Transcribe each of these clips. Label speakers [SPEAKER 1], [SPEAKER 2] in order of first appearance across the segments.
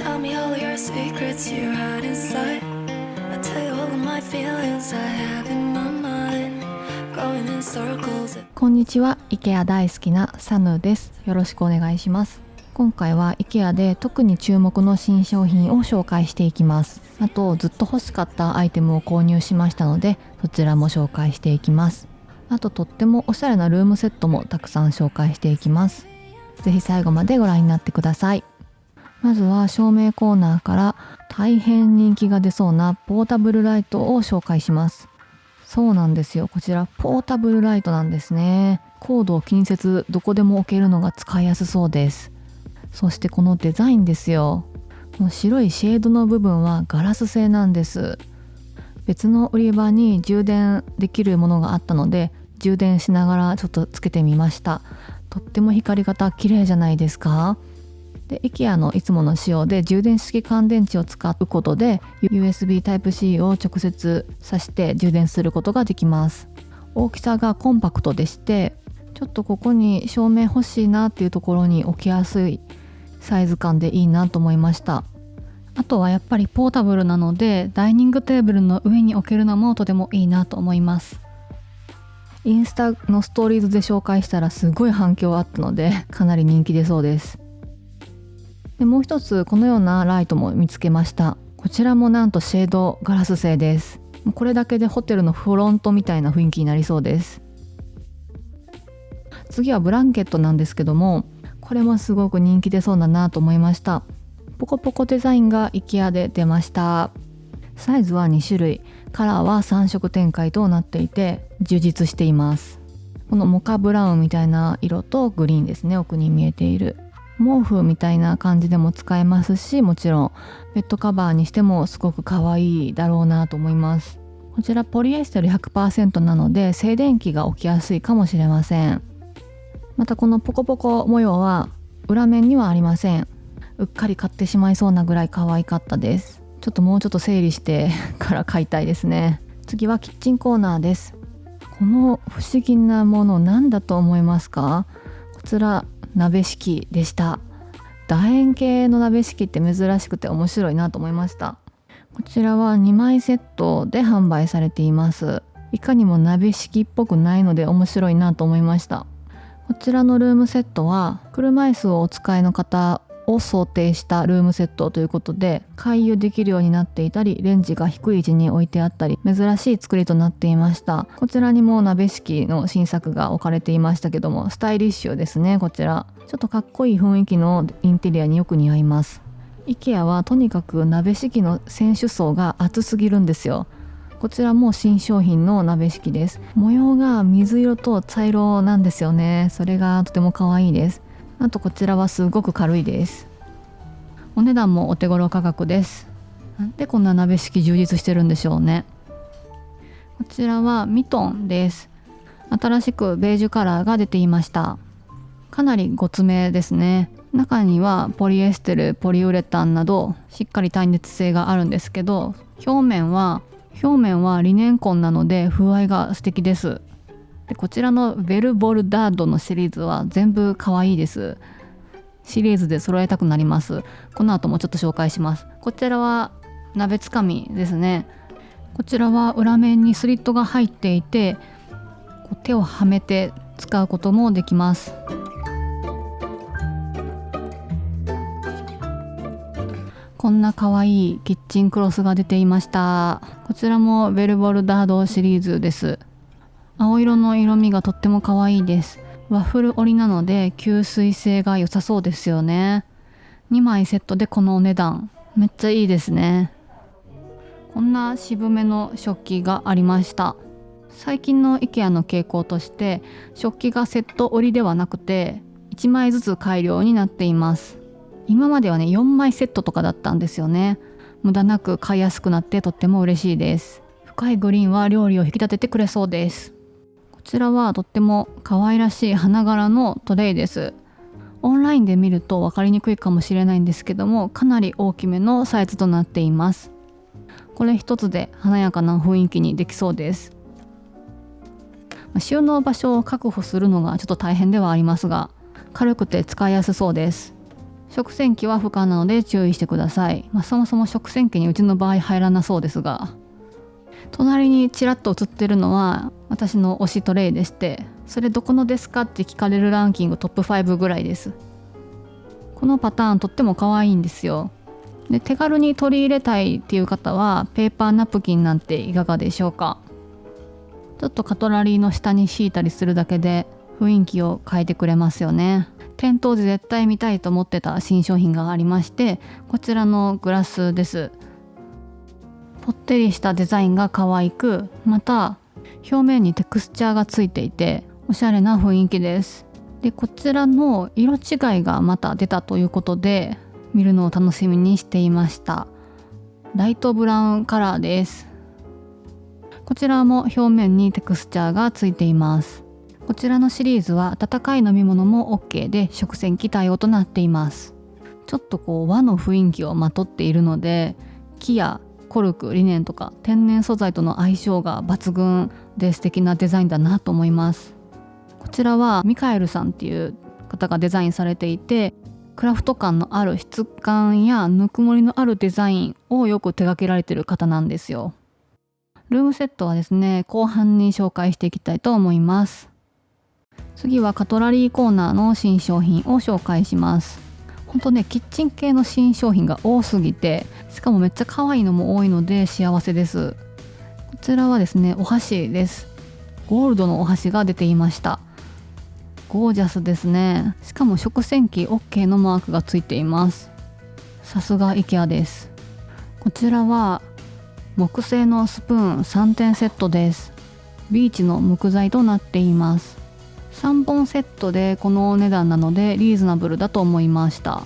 [SPEAKER 1] Tell me all your secrets you hide inside. I tell you all of my feelings I have in my mind. Going in circles.
[SPEAKER 2] こんにちは、IKEA 大好きなサヌです。よろしくお願いします。今回は IKEA で特に注目の新商品を紹介していきます。あとずっと欲しかったアイテムを購入しましたので、そちらも紹介していきます。あととってもおしゃれなルームセットもたくさん紹介していきます。ぜひ最後までご覧になってください。まずは照明コーナーから大変人気が出そうなポータブルライトを紹介します。そうなんですよ。こちらポータブルライトなんですね。コードを気にせずどこでも置けるのが使いやすそうです。そしてこのデザインですよ。この白いシェードの部分はガラス製なんです。別の売り場に充電できるものがあったので、充電しながらちょっとつけてみました。とっても光り方綺麗じゃないですか。で IKEA のいつもの仕様で充電式乾電池を使うことで USB Type-C を直接挿して充電することができます。大きさがコンパクトでして、ちょっとここに照明欲しいなっていうところに置きやすいサイズ感でいいなと思いました。あとはやっぱりポータブルなのでダイニングテーブルの上に置けるのもとてもいいなと思います。インスタのストーリーズで紹介したらすごい反響あったのでかなり人気出そうです。でもう一つこのようなライトも見つけました。こちらもなんとシェードガラス製です。これだけでホテルのフロントみたいな雰囲気になりそうです。次はブランケットなんですけども、これもすごく人気出そうだなと思いました。ポコポコデザインが IKEA で出ました。サイズは2種類、カラーは3色展開となっていて充実しています。このモカブラウンみたいな色とグリーンですね、奥に見えている毛布みたいな感じでも使えますし、もちろんベッドカバーにしてもすごく可愛いだろうなと思います。こちらポリエステル 100% なので静電気が起きやすいかもしれません。またこのポコポコ模様は裏面にはありません。うっかり買ってしまいそうなぐらい可愛かったです。ちょっともうちょっと整理してから買いたいですね。次はキッチンコーナーです。この不思議なもの何だと思いますか？こちら鍋敷でした。楕円形の鍋敷って珍しくて面白いなと思いました。こちらは2枚セットで販売されています。いかにも鍋敷っぽくないので面白いなと思いました。こちらのルームセットは車椅子をお使いの方を想定したルームセットということで、回遊できるようになっていたり、レンジが低い位置に置いてあったり、珍しい作りとなっていました。こちらにも鍋敷の新作が置かれていましたけども、スタイリッシュですね。こちらちょっとかっこいい雰囲気のインテリアによく似合います。 IKEA はとにかく鍋敷の選手層が厚すぎるんですよ。こちらも新商品の鍋敷です。模様が水色と茶色なんですよね。それがとても可愛いです。あとこちらはすごく軽いです。お値段もお手頃価格です。なんでこんな鍋敷充実してるんでしょうね。こちらはミトンです。新しくベージュカラーが出ていました。かなりごつめですね。中にはポリエステル、ポリウレタンなどしっかり耐熱性があるんですけど、表面はリネンコンなので風合いが素敵です。でこちらのベルボルダードのシリーズは全部可愛いです。シリーズで揃えたくなります。この後もちょっと紹介します。こちらは鍋つかみですね。こちらは裏面にスリットが入っていて、手をはめて使うこともできます。こんな可愛いキッチンクロスが出ていました。こちらもベルボルダードシリーズです。青色の色味がとっても可愛いです。ワッフル織りなので吸水性が良さそうですよね。2枚セットでこのお値段、めっちゃいいですね。こんな渋めの食器がありました。最近の IKEA の傾向として食器がセット織りではなくて1枚ずつ改良になっています。今まではね4枚セットとかだったんですよね。無駄なく買いやすくなってとっても嬉しいです。深いグリーンは料理を引き立ててくれそうです。こちらはとっても可愛らしい花柄のトレイです。オンラインで見ると分かりにくいかもしれないんですけども、かなり大きめのサイズとなっています。これ一つで華やかな雰囲気にできそうです。収納場所を確保するのがちょっと大変ではありますが、軽くて使いやすそうです。食洗機は不可なので注意してください。そもそも食洗機にうちの場合入らなそうですが、隣にちらっと映ってるのは私の推しトレイでして、それどこのですかって聞かれるランキングトップ5ぐらいです。このパターンとっても可愛いんですよ。で、手軽に取り入れたいっていう方はペーパーナプキンなんていかがでしょうか。ちょっとカトラリーの下に敷いたりするだけで雰囲気を変えてくれますよね。店頭で絶対見たいと思ってた新商品がありまして、こちらのグラスです。ぽってりしたデザインが可愛く、また表面にテクスチャーがついていておしゃれな雰囲気です。で、こちらの色違いがまた出たということで見るのを楽しみにしていました。ライトブラウンカラーです。こちらも表面にテクスチャーがついています。こちらのシリーズは温かい飲み物も OK で食洗機対応となっています。ちょっと和の雰囲気をまとっているので、木やコルク、リネンとか天然素材との相性が抜群で素敵なデザインだなと思います。こちらはミカエルさんっていう方がデザインされていて、クラフト感のある質感やぬくもりのあるデザインをよく手掛けられている方なんですよ。ルームセットはですね、後半に紹介していきたいと思います。次はカトラリーコーナーの新商品を紹介します。本当ね、キッチン系の新商品が多すぎて、しかもめっちゃ可愛いのも多いので幸せです。こちらはですね、お箸です。ゴールドのお箸が出ていました。ゴージャスですね。しかも食洗機 OK のマークがついています。さすが IKEA です。こちらは木製のスプーン3点セットです。ビーチの木材となっています。3本セットでこのお値段なのでリーズナブルだと思いました。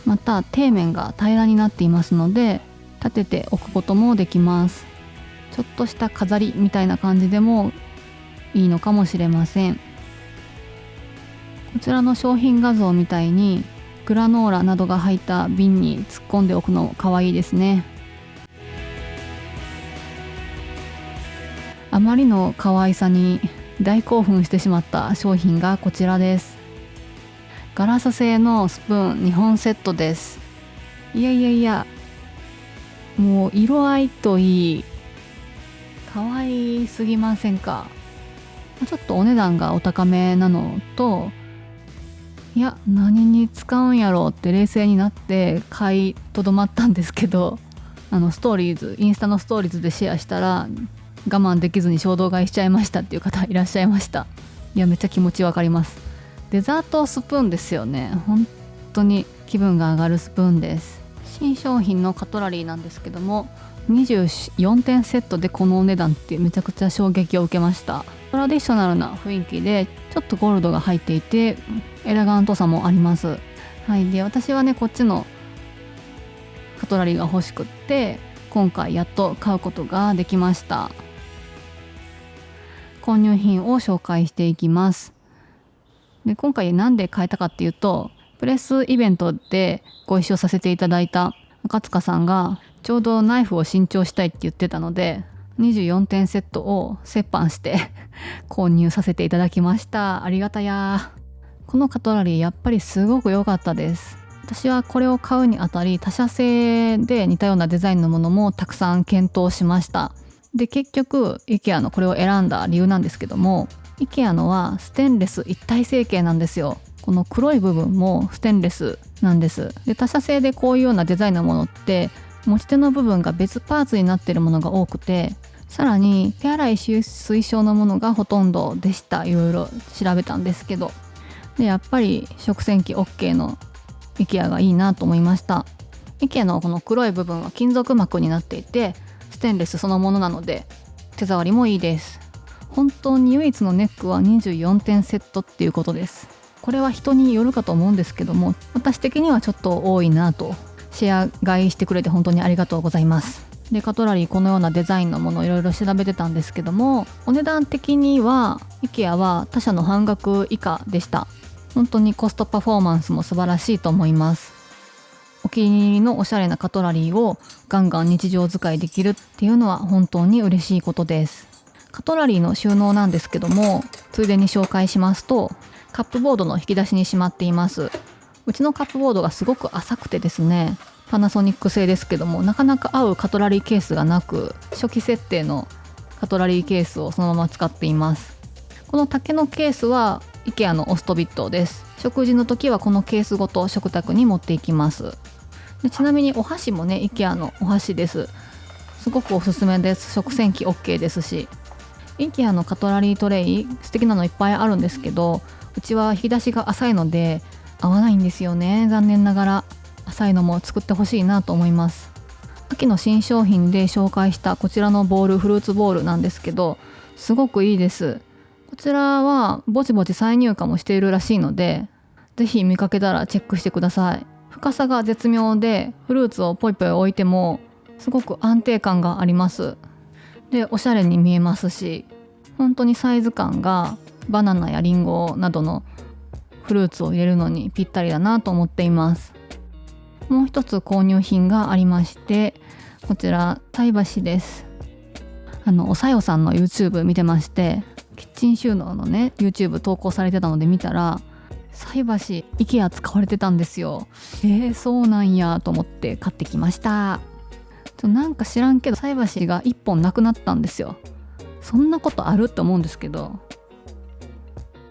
[SPEAKER 2] また底面が平らになっていますので立てておくこともできます。ちょっとした飾りみたいな感じでもいいのかもしれません。こちらの商品画像みたいにグラノーラなどが入った瓶に突っ込んでおくの可愛いですね。あまりの可愛さに大興奮してしまった商品がこちらです。ガラス製のスプーン2本セットです。いや、もう色合いといい可愛すぎませんか。ちょっとお値段がお高めなのと、いや何に使うんやろうって冷静になって買いとどまったんですけど、インスタのストーリーズでシェアしたら我慢できずに衝動買いしちゃいましたっていう方いらっしゃいました。いや、めっちゃ気持ちわかります。デザートスプーンですよね。本当に気分が上がるスプーンです。新商品のカトラリーなんですけども、24点セットでこのお値段ってめちゃくちゃ衝撃を受けました。トラディショナルな雰囲気でちょっとゴールドが入っていてエレガントさもあります。はい。で、私はねこっちのカトラリーが欲しくって今回やっと買うことができました。購入品を紹介していきます。で、今回なんで買えたかっていうと、プレスイベントでご一緒させていただいた赤塚さんがちょうどナイフを新調したいって言ってたので、24点セットを折半して購入させていただきました。ありがたや。このカトラリーやっぱりすごく良かったです。私はこれを買うにあたり他社製で似たようなデザインのものもたくさん検討しました。で、結局 IKEA のこれを選んだ理由なんですけども、 IKEA のはステンレス一体成形なんですよ。この黒い部分もステンレスなんです。で、他社製でこういうようなデザインのものって持ち手の部分が別パーツになっているものが多くて、さらに手洗い推奨のものがほとんどでした。いろいろ調べたんですけど、でやっぱり食洗機 OK の IKEA がいいなと思いました。 IKEA のこの黒い部分は金属膜になっていてステンレスそのものなので手触りもいいです。本当に唯一のネックは24点セットっていうことです。これは人によるかと思うんですけども、私的にはちょっと多いなと。シェア買いしてくれて本当にありがとうございます。で、カトラリーこのようなデザインのものをいろいろ調べてたんですけども、お値段的には IKEA は他社の半額以下でした。本当にコストパフォーマンスも素晴らしいと思います。お気に入りのおしゃれなカトラリーをガンガン日常使いできるっていうのは本当に嬉しいことです。カトラリーの収納なんですけども、ついでに紹介しますと、カップボードの引き出しにしまっています。うちのカップボードがすごく浅くてですね、パナソニック製ですけども、なかなか合うカトラリーケースがなく、初期設定のカトラリーケースをそのまま使っています。この竹のケースは IKEA のオストビットです。食事の時はこのケースごと食卓に持っていきます。でちなみにお箸もね IKEA のお箸です。すごくおすすめです。食洗機 OK ですし、 IKEA のカトラリートレイ素敵なのいっぱいあるんですけど、うちは引き出しが浅いので合わないんですよね。残念ながら浅いのも作ってほしいなと思います。秋の新商品で紹介したこちらのボール、フルーツボールなんですけど、すごくいいです。こちらはぼちぼち再入荷もしているらしいので、ぜひ見かけたらチェックしてください。深さが絶妙で、フルーツをポイポイ置いてもすごく安定感があります。でおしゃれに見えますし、本当にサイズ感がバナナやリンゴなどのフルーツを入れるのにぴったりだなと思っています。もう一つ購入品がありまして、こちら菜箸です。おさよさんの YouTube 見てまして、キッチン収納のね YouTube 投稿されてたので見たら、菜箸 IKEA 使われてたんですよ。そうなんやと思って買ってきました。なんか知らんけど菜箸が1本なくなったんですよ。そんなことあるって思うんですけど、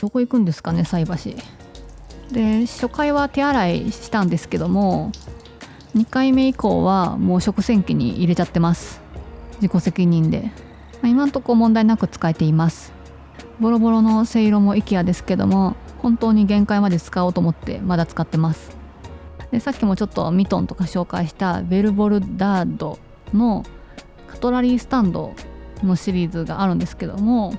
[SPEAKER 2] どこ行くんですかね菜箸で。初回は手洗いしたんですけども、2回目以降はもう食洗機に入れちゃってます。自己責任で、今んとこ問題なく使えています。ボロボロのせいろも IKEA ですけども、本当に限界まで使おうと思ってまだ使ってます。でさっきもちょっとミトンとか紹介したベルボルダードのカトラリースタンドのシリーズがあるんですけども、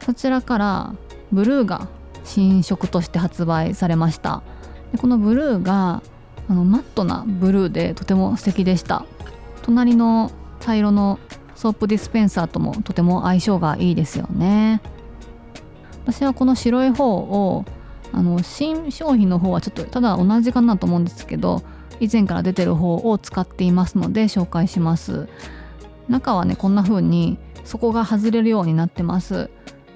[SPEAKER 2] そちらからブルーが新色として発売されました。でこのブルーがマットなブルーでとても素敵でした。隣の茶色のソープディスペンサーともとても相性がいいですよね。私はこの白い方を新商品の方はちょっとただ同じかなと思うんですけど、以前から出てる方を使っていますので紹介します。中はねこんな風に底が外れるようになってます。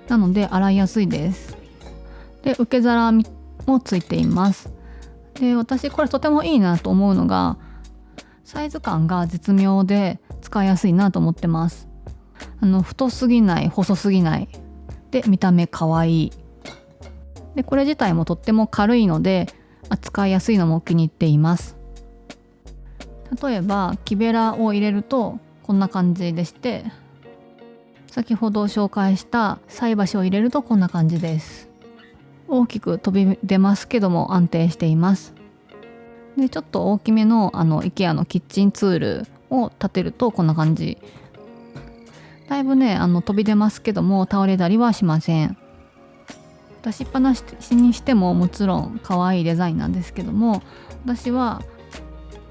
[SPEAKER 2] なので洗いやすいです。で受け皿もついています。で私これとてもいいなと思うのが、サイズ感が絶妙で使いやすいなと思ってます。太すぎない細すぎないで、見た目かわいいで、これ自体もとっても軽いので扱いやすいのも気に入っています。例えば木べらを入れるとこんな感じでして、先ほど紹介した菜箸を入れるとこんな感じです。大きく飛び出ますけども安定しています。でちょっと大きめのIKEA のキッチンツールを立てるとこんな感じ。だいぶね飛び出ますけども倒れたりはしません。出しっぱなしにしてももちろん可愛いデザインなんですけども、私は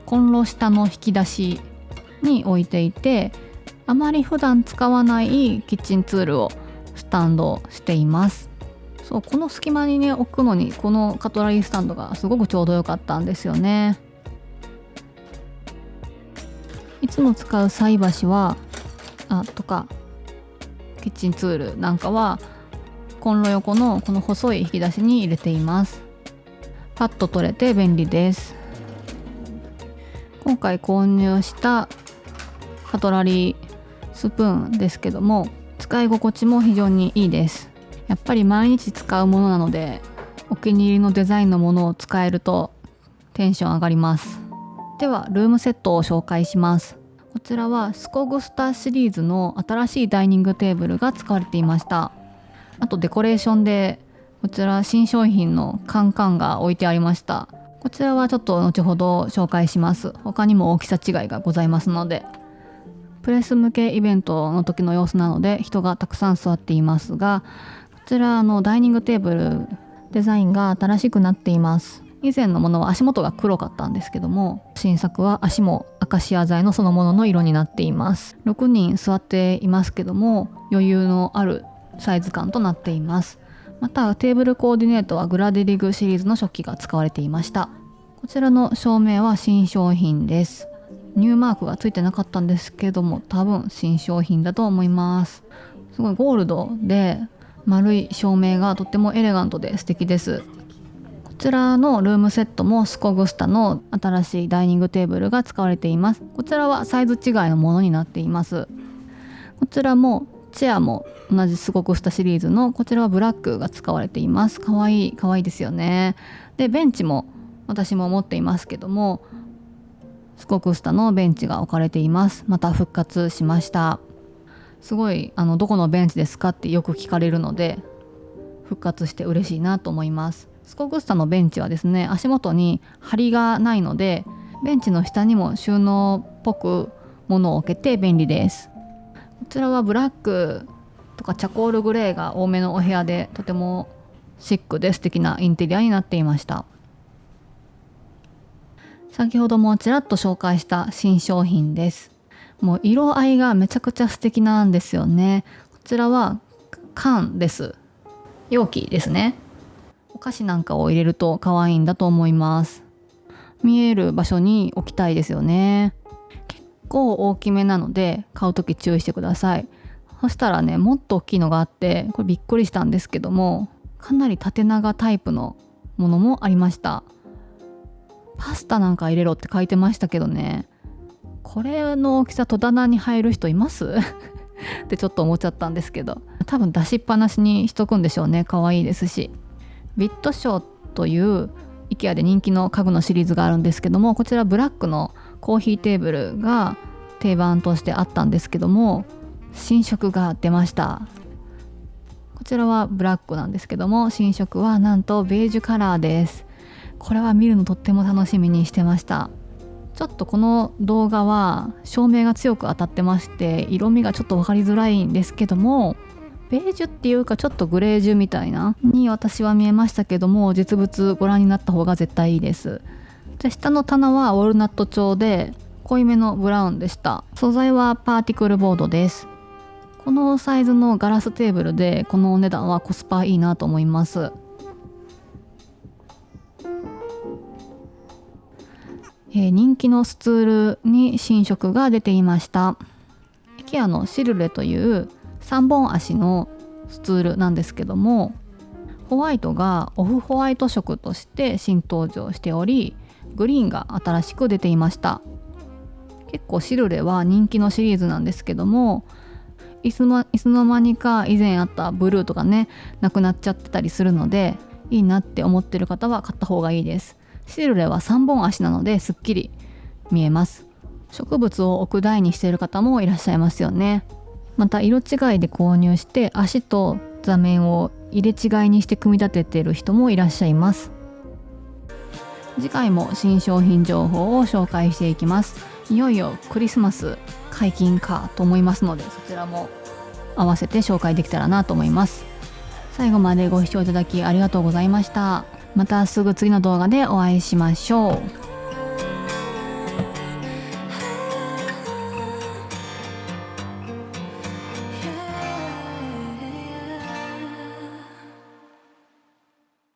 [SPEAKER 2] コンロ下の引き出しに置いていて、あまり普段使わないキッチンツールをスタンドしています。そうこの隙間にね置くのにこのカトラリースタンドがすごくちょうど良かったんですよね。いつも使う菜箸はとかキッチンツールなんかはコンロ横のこの細い引き出しに入れています。パッと取れて便利です。今回購入したカトラリースプーンですけども、使い心地も非常にいいです。やっぱり毎日使うものなので、お気に入りのデザインのものを使えるとテンション上がります。ではルームセットを紹介します。こちらはスコグスタシリーズの新しいダイニングテーブルが使われていました。あとデコレーションでこちら新商品のカンカンが置いてありました。こちらはちょっと後ほど紹介します。他にも大きさ違いがございますので。プレス向けイベントの時の様子なので人がたくさん座っていますが、こちらダイニングテーブルデザインが新しくなっています。以前のものは足元が黒かったんですけども、新作は足もアカシア材のそのものの色になっています。6人座っていますけども余裕のあるサイズ感となっています。またテーブルコーディネートはグラデリグシリーズの食器が使われていました。こちらの照明は新商品です。ニューマークがついてなかったんですけども、多分新商品だと思います。すごいゴールドで丸い照明がとってもエレガントで素敵です。こちらのルームセットもスコグスタの新しいダイニングテーブルが使われています。こちらはサイズ違いのものになっています。こちらもチェアも同じスコグスタシリーズのこちらはブラックが使われています。かわいいですよね。でベンチも私も持っていますけども、スコグスタのベンチが置かれています。また復活しました。すごいどこのベンチですかってよく聞かれるので、復活して嬉しいなと思います。スコグスタのベンチはですね、足元に梁がないので、ベンチの下にも収納っぽく物を置けて便利です。こちらはブラックとかチャコールグレーが多めのお部屋で、とてもシックで素敵なインテリアになっていました。先ほどもちらっと紹介した新商品です。もう色合いがめちゃくちゃ素敵なんですよね。こちらは缶です。容器ですね。お菓子なんかを入れると可愛いんだと思います。見える場所に置きたいですよね。結構大きめなので買うとき注意してください。そしたらね、もっと大きいのがあって、これびっくりしたんですけども、かなり縦長タイプのものもありました。パスタなんか入れろって書いてましたけどね、これの大きさ戸棚に入る人いますってちょっと思っちゃったんですけど、多分出しっぱなしにしとくんでしょうね。可愛いですし。ビットショーという IKEA で人気の家具のシリーズがあるんですけども、こちらブラックのコーヒーテーブルが定番としてあったんですけども、新色が出ました。こちらはブラックなんですけども、新色はなんとベージュカラーです。これは見るのとっても楽しみにしてました。ちょっとこの動画は照明が強く当たってまして、色味がちょっと分かりづらいんですけども、ベージュっていうかちょっとグレージュみたいなに私は見えましたけども、実物ご覧になった方が絶対いいです。で、下の棚はウォルナット調で濃いめのブラウンでした。素材はパーティクルボードです。このサイズのガラステーブルでこのお値段はコスパいいなと思います。人気のスツールに新色が出ていました。IKEA のシルレという3本足のスツールなんですけども、ホワイトがオフホワイト色として新登場しており、グリーンが新しく出ていました。結構シルレは人気のシリーズなんですけども、いつの間にか以前あったブルーとかね、なくなっちゃってたりするので、いいなって思ってる方は買った方がいいです。シルレは3本足なのですっきり見えます。植物を置く台にしている方もいらっしゃいますよね。また色違いで購入して足と座面を入れ違いにして組み立てている人もいらっしゃいます。次回も新商品情報を紹介していきます。いよいよクリスマス解禁かと思いますので、そちらも合わせて紹介できたらなと思います。最後までご視聴いただきありがとうございました。またすぐ次の動画でお会いしましょう。